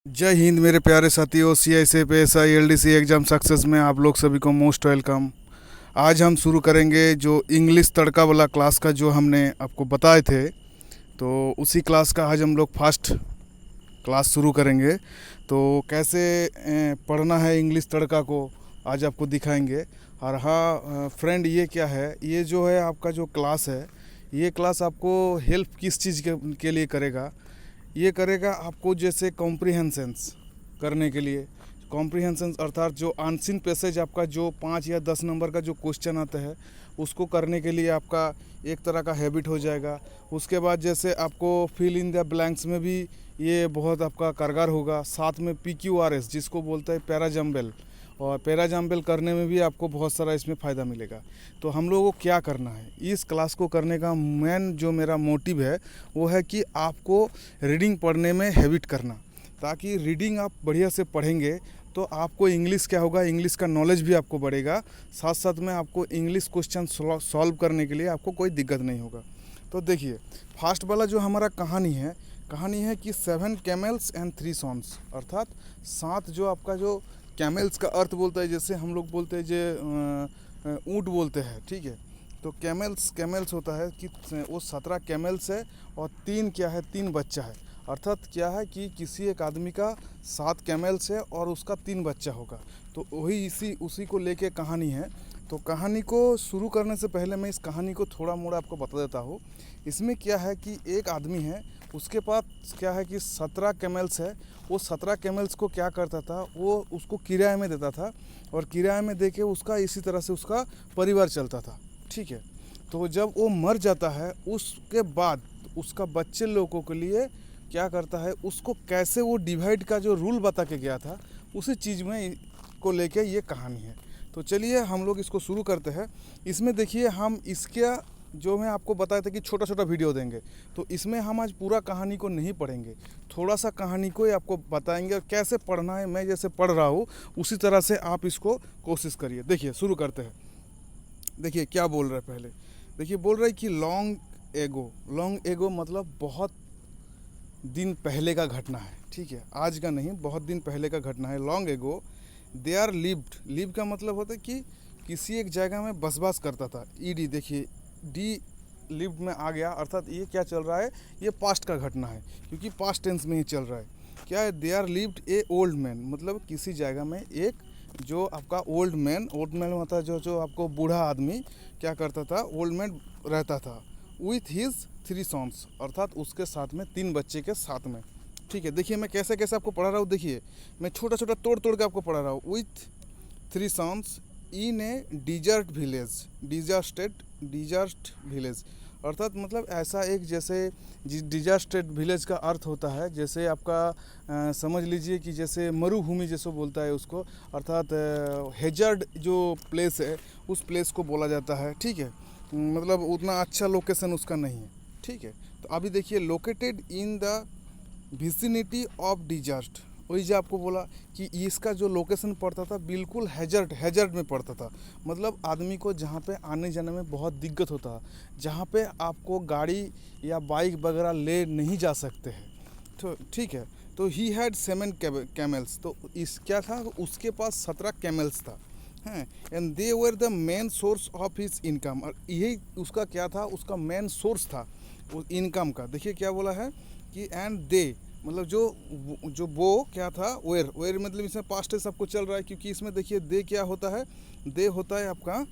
जय हिंद मेरे प्यारे साथियों। CICPSI LDC एग्ज़ाम सक्सेस में आप लोग सभी को मोस्ट वेलकम। आज हम शुरू करेंगे जो इंग्लिश तड़का वाला क्लास का जो हमने आपको बताए थे, तो उसी क्लास का आज हम लोग फर्स्ट क्लास शुरू करेंगे। तो कैसे पढ़ना है इंग्लिश तड़का को आज आपको दिखाएंगे। और हाँ फ्रेंड, ये क्या है, ये जो है आपका जो क्लास है, ये क्लास आपको हेल्प किस चीज़ के लिए करेगा। ये करेगा आपको जैसे कॉम्प्रिहेंशंस करने के लिए। कॉम्प्रिहेंशंस अर्थात जो अनसीन पैसेज आपका जो 5 या 10 नंबर का जो क्वेश्चन आता है उसको करने के लिए आपका एक तरह का हैबिट हो जाएगा। उसके बाद जैसे आपको फिल इन द ब्लैंक्स में भी ये बहुत आपका कारगर होगा। साथ में PQRS जिसको बोलते हैं पैराजम्बल, और पैराजम्बल करने में भी आपको बहुत सारा इसमें फ़ायदा मिलेगा। तो हम लोगों को क्या करना है, इस क्लास को करने का मेन जो मेरा मोटिव है वो है कि आपको रीडिंग पढ़ने में हैबिट करना, ताकि रीडिंग आप बढ़िया से पढ़ेंगे तो आपको इंग्लिश क्या होगा, इंग्लिश का नॉलेज भी आपको बढ़ेगा। साथ साथ में आपको इंग्लिश क्वेश्चन सॉल्व करने के लिए आपको कोई दिक्कत नहीं होगा। तो देखिए फर्स्ट वाला जो हमारा कहानी है कि 7 कैमल्स एंड 3 सॉन्स, अर्थात 7 जो आपका जो कैमल्स का अर्थ बोलता है, जैसे हम लोग बोलते हैं जो ऊँट बोलते हैं, ठीक है। तो कैमल्स होता है कि वो 17 कैमल्स है और 3 क्या है, 3 बच्चा है। अर्थात क्या है कि किसी एक आदमी का 7 कैमल्स है और उसका 3 बच्चा होगा। तो वही उसी को लेके कहानी है। तो कहानी को शुरू करने से पहले मैं इस कहानी को थोड़ा मोड़ा आपको बता देता हूँ। इसमें क्या है कि एक आदमी है, उसके पास क्या है कि 17 कैमल्स है। वो 17 कैमल्स को क्या करता था, वो उसको किराए में देता था, और किराए में दे के उसका इसी तरह से उसका परिवार चलता था, ठीक है। तो जब वो मर जाता है उसके बाद उसका बच्चे लोगों के लिए क्या करता है, उसको कैसे वो डिवाइड का जो रूल बता के गया था उसी चीज़ में को लेके ये कहानी है। तो चलिए हम लोग इसको शुरू करते हैं। इसमें देखिए हम इसका जो मैं आपको बताया था कि छोटा छोटा वीडियो देंगे, तो इसमें हम आज पूरा कहानी को नहीं पढ़ेंगे, थोड़ा सा कहानी को ही आपको बताएंगे और कैसे पढ़ना है। मैं जैसे पढ़ रहा हूँ उसी तरह से आप इसको कोशिश करिए। देखिए शुरू करते हैं। देखिए क्या बोल रहा है पहले। देखिए बोल रहा है कि लॉन्ग एगो मतलब बहुत दिन पहले का घटना है, ठीक है, आज का नहीं, बहुत दिन पहले का घटना है। Long ago they are live का मतलब होता है कि किसी एक जगह में बसबास करता था। ईडी देखिए डी लिव्ड में आ गया, अर्थात ये क्या चल रहा है, ये पास्ट का घटना है क्योंकि पास्ट टेंस में ही चल रहा है। क्या है, they are lived a old man, मतलब किसी जगह में एक जो आपका ओल्ड मैन होता है जो आपको बूढ़ा आदमी क्या करता था, ओल्ड मैन रहता था। विथ हिज 3 सॉन्स, अर्थात उसके साथ में 3 बच्चे के साथ में, ठीक है। देखिए मैं कैसे कैसे आपको पढ़ा रहा हूँ, देखिए मैं छोटा छोटा तोड़ तोड़ के आपको पढ़ा रहा हूँ। विथ 3 सॉन्स इन ए डिजास्टेड विलेज, अर्थात मतलब ऐसा एक जैसे डिजास्टेड विलेज का अर्थ होता है जैसे आपका समझ लीजिए कि जैसे मरुभूमि जैसे बोलता है उसको, अर्थात हेजर्ड जो प्लेस है उस प्लेस को बोला जाता है, ठीक है। मतलब उतना अच्छा लोकेशन उसका नहीं है, ठीक है। तो अभी देखिए located in the vicinity of desert, वही जो आपको बोला कि इसका जो लोकेशन पड़ता था बिल्कुल हैजर्ड में पड़ता था। मतलब आदमी को जहाँ पे आने जाने में बहुत दिक्कत होता, जहाँ पे आपको गाड़ी या बाइक वगैरह ले नहीं जा सकते हैं, तो ठीक है। तो ही हैड 7 कैमल्स, तो इस क्या था, उसके पास 17 कैमल्स था हैं। And they were the main source of his income, और यही उसका क्या था, उसका मेन सोर्स था वो इनकम का। देखिए क्या बोला है कि एंड दे मतलब जो वो क्या था, वेयर मतलब इसमें पास्ट टेंस आपको चल रहा है, क्योंकि इसमें देखिए दे क्या होता है, दे होता है आपका,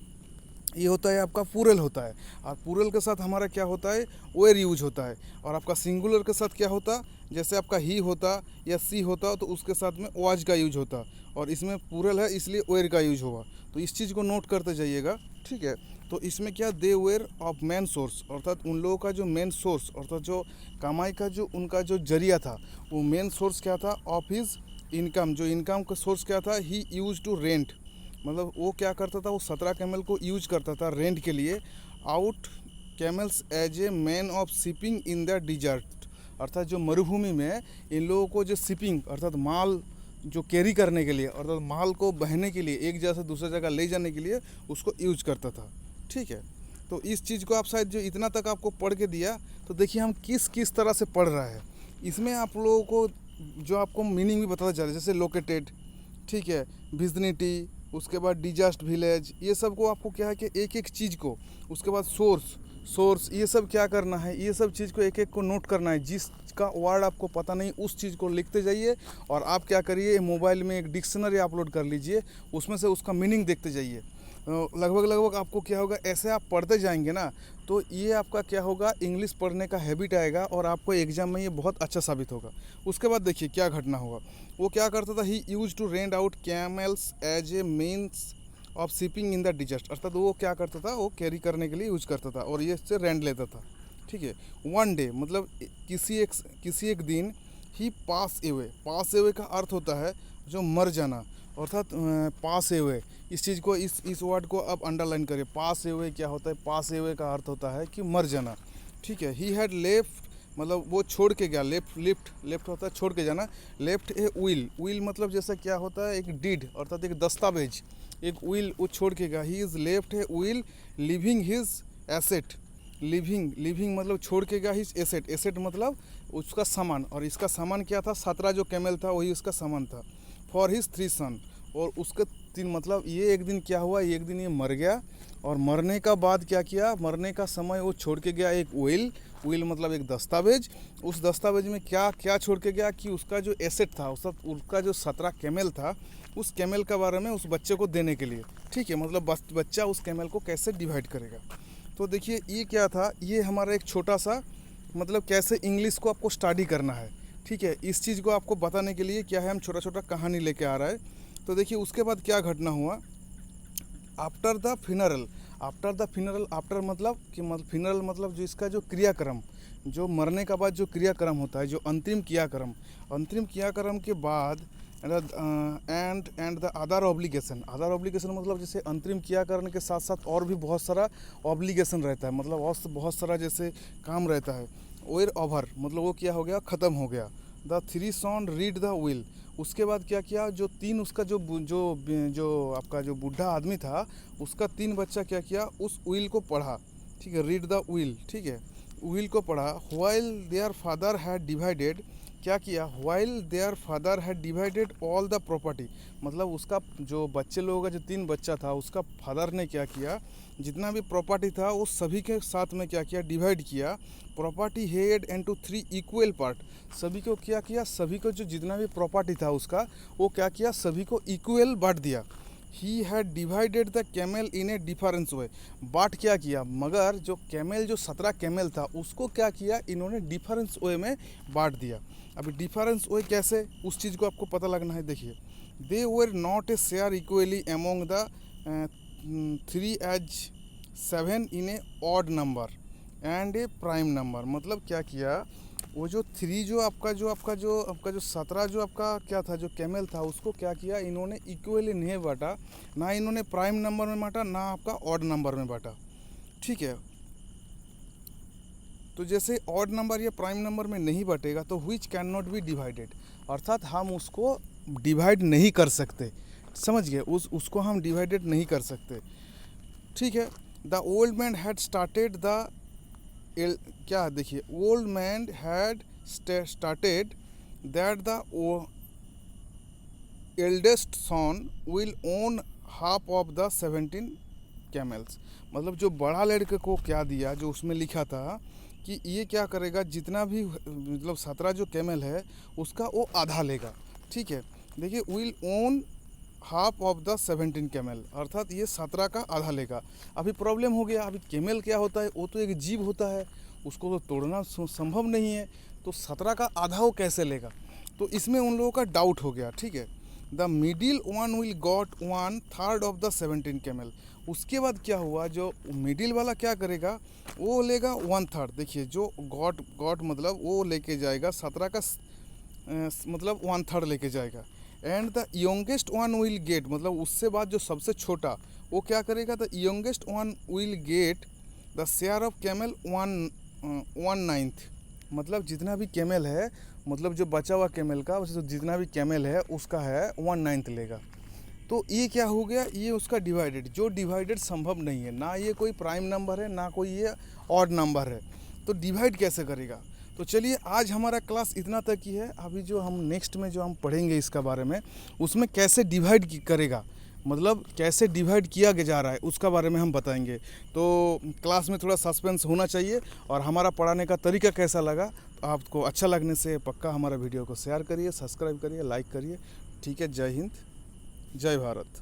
ये होता है आपका पूरल होता है, और पूरल के साथ हमारा क्या होता है, वेयर यूज होता है। और आपका सिंगुलर के साथ क्या होता, जैसे आपका ही होता या सी होता तो उसके साथ में वाज का यूज होता, और इसमें पूरल है इसलिए वेयर का यूज होगा। तो इस चीज़ को नोट करते जाइएगा, ठीक है। तो इसमें क्या, दे वेयर ऑफ मेन सोर्स, अर्थात उन लोगों का जो मेन सोर्स, अर्थात जो कमाई का जो उनका जो जरिया था, वो मेन सोर्स क्या था, ऑफ हिज इनकम, जो इनकम का सोर्स क्या था, ही यूज टू रेंट, मतलब वो क्या करता था, वो 17 कैमल को यूज करता था रेंट के लिए। Out camels as a man of shipping in the desert, अर्थात जो मरुभूमि में इन लोगों को जो शिपिंग अर्थात माल जो कैरी करने के लिए, अर्थात माल को बहने के लिए एक जगह से दूसरी जगह ले जाने के लिए उसको यूज करता था, ठीक है। तो इस चीज़ को आप शायद जो इतना तक आपको पढ़ के दिया, तो देखिए हम किस किस तरह से पढ़ रहा है। इसमें आप लोगों को जो आपको मीनिंग भी बताता जा रहा है, जैसे लोकेटेड, ठीक है, विजनिटी, उसके बाद डिजास्ट विलेज, ये सब को आपको क्या है कि एक एक चीज़ को, उसके बाद सोर्स ये सब क्या करना है, ये सब चीज़ को एक एक को नोट करना है। जिसका वर्ड आपको पता नहीं उस चीज़ को लिखते जाइए, और आप क्या करिए, मोबाइल में एक डिक्शनरी अपलोड कर लीजिए, उसमें से उसका मीनिंग देखते जाइए। लगभग आपको क्या होगा, ऐसे आप पढ़ते जाएंगे ना, तो ये आपका क्या होगा, इंग्लिश पढ़ने का हैबिट आएगा, और आपको एग्जाम में ये बहुत अच्छा साबित होगा। उसके बाद देखिए क्या घटना हुआ। वो क्या करता था, he use to rent out camels as a means of shipping in the desert, अर्थात वो क्या करता था, वो कैरी करने के लिए यूज करता था, और ये इससे रेंट लेता था, ठीक है। वन डे मतलब किसी एक दिन, ही पास एवे का अर्थ होता है जो मर जाना, अर्थात पास एवे, इस चीज़ को, इस वर्ड को अब अंडरलाइन करिए। पास एवे क्या होता है, पास एवे का अर्थ होता है कि मर जाना, ठीक है। ही हैड लेफ्ट मतलब वो छोड़ के गया, लेफ्ट होता है छोड़ के जाना। लेफ्ट ए विल मतलब जैसा क्या होता है, एक डीड, अर्थात एक दस्तावेज, एक विल वो छोड़ के गया। He is left A will living his asset, living मतलब छोड़ के गया हिज एसेट मतलब उसका सामान, और इसका सामान क्या था, 17 जो कैमल था वही उसका सामान था। फॉर हिज 3 सन, और उसके 3 मतलब ये एक दिन क्या हुआ, एक दिन ये मर गया, और मरने का बाद क्या किया, मरने का समय वो छोड़ के गया एक विल मतलब एक दस्तावेज। उस दस्तावेज में क्या क्या छोड़ के गया कि उसका जो एसेट था, उसका जो 17 कैमल था, उस कैमल के बारे में उस बच्चे को देने के लिए, ठीक है, मतलब बच्चा उस कैमल को कैसे डिवाइड करेगा। तो देखिए ये क्या था, ये हमारा एक छोटा सा मतलब कैसे इंग्लिश को आपको स्टडी करना है, ठीक है। इस चीज़ को आपको बताने के लिए क्या है, हम छोटा छोटा कहानी लेके आ रहा है। तो देखिए उसके बाद क्या घटना हुआ, आफ्टर द फिनरल, आफ्टर मतलब कि फिनरल मतलब जो इसका जो क्रियाक्रम, जो मरने का बाद जो क्रियाक्रम होता है, जो अंतिम क्रियाक्रम के बाद, एंड द अदर ऑब्लिगेशन मतलब जैसे अंतरिम क्रियाकरण के साथ साथ और भी बहुत सारा ऑब्लिगेशन रहता है, मतलब और बहुत सारा जैसे काम रहता है। वेर ओवर मतलब वो क्या हो गया, ख़त्म हो गया। The 3 son read the will, उसके बाद क्या किया, जो 3 उसका जो आपका जो बूढ़ा आदमी था, उसका 3 बच्चा क्या किया, उस विल को पढ़ा, ठीक है, रीड द विल, ठीक है, विल को पढ़ा। While their father had divided, क्या किया, while their father had divided all the property, मतलब उसका जो बच्चे लोगों का जो 3 बच्चा था, उसका फादर ने क्या किया, जितना भी प्रॉपर्टी था वो सभी के साथ में क्या किया, डिवाइड किया। Property head into 3 equal part, सभी को क्या किया, सभी को जो जितना भी प्रॉपर्टी था उसका, वो क्या किया, सभी को इक्वल बांट दिया। He had divided the camel in a difference way, बांट क्या किया, मगर जो कैमल जो 17 कैमल था उसको क्या किया, इन्होंने डिफरेंस वे में बांट दिया। अभी डिफरेंस वे कैसे, उस चीज़ को आपको पता लगना है। देखिए, they were not a share equally among the 3 as 7 in a odd number and a prime number, मतलब क्या किया, वो जो 3 जो आपका जो 17 जो आपका क्या था, जो कैमल था, उसको क्या किया, इन्होंने इक्वली नहीं बांटा, ना इन्होंने प्राइम नंबर में बांटा, ना आपका ऑड नंबर में बांटा, ठीक है। तो जैसे ऑड नंबर या प्राइम नंबर में नहीं बटेगा तो which can not be divided, अर्थात हम उसको डिवाइड नहीं कर सकते, समझ गए, उसको हम डिवाइडेड नहीं कर सकते, ठीक है। The old man had started the क्या, देखिए, old man had started that the eldest son will own half of the 17 camels, मतलब जो बड़ा लड़के को क्या दिया, जो उसमें लिखा था कि ये क्या करेगा, जितना भी मतलब 17 जो कैमल है उसका वो आधा लेगा, ठीक है। देखिए, will own half of the 17 camel, अर्थात ये 17 का आधा लेगा। अभी प्रॉब्लम हो गया, अभी कैमल क्या होता है, वो तो एक जीव होता है, उसको तो तोड़ना संभव नहीं है, तो 17 का आधा वो कैसे लेगा, तो इसमें उन लोगों का डाउट हो गया, ठीक है। The middle one will got 1/3 of the 17 camel, उसके बाद क्या हुआ, जो मिडिल वाला क्या करेगा, वो लेगा 1/3, देखिए जो गॉट मतलब वो लेके जाएगा 17 का मतलब 1/3 लेके जाएगा। And the youngest one will get, मतलब उससे बाद जो सबसे छोटा वो क्या करेगा, the youngest one will get the share of camel 1/9, मतलब जितना भी कैमल है, मतलब जो बचा हुआ कैमल का जितना भी कैमल है उसका है 1/9 लेगा। तो ये क्या हो गया, ये उसका डिवाइडेड, जो डिवाइडेड संभव नहीं है, ना ये कोई प्राइम नंबर है, ना कोई ये ऑड नंबर है, तो डिवाइड कैसे करेगा। तो चलिए आज हमारा क्लास इतना तक ही है। अभी जो हम नेक्स्ट में जो हम पढ़ेंगे इसका बारे में, उसमें कैसे डिवाइड करेगा, मतलब कैसे डिवाइड किया जा रहा है उसका बारे में हम बताएंगे। तो क्लास में थोड़ा सस्पेंस होना चाहिए। और हमारा पढ़ाने का तरीका कैसा लगा, तो आपको अच्छा लगने से पक्का हमारा वीडियो को शेयर करिए, सब्सक्राइब करिए, लाइक करिए। ठीक है, जय हिंद, जय भारत।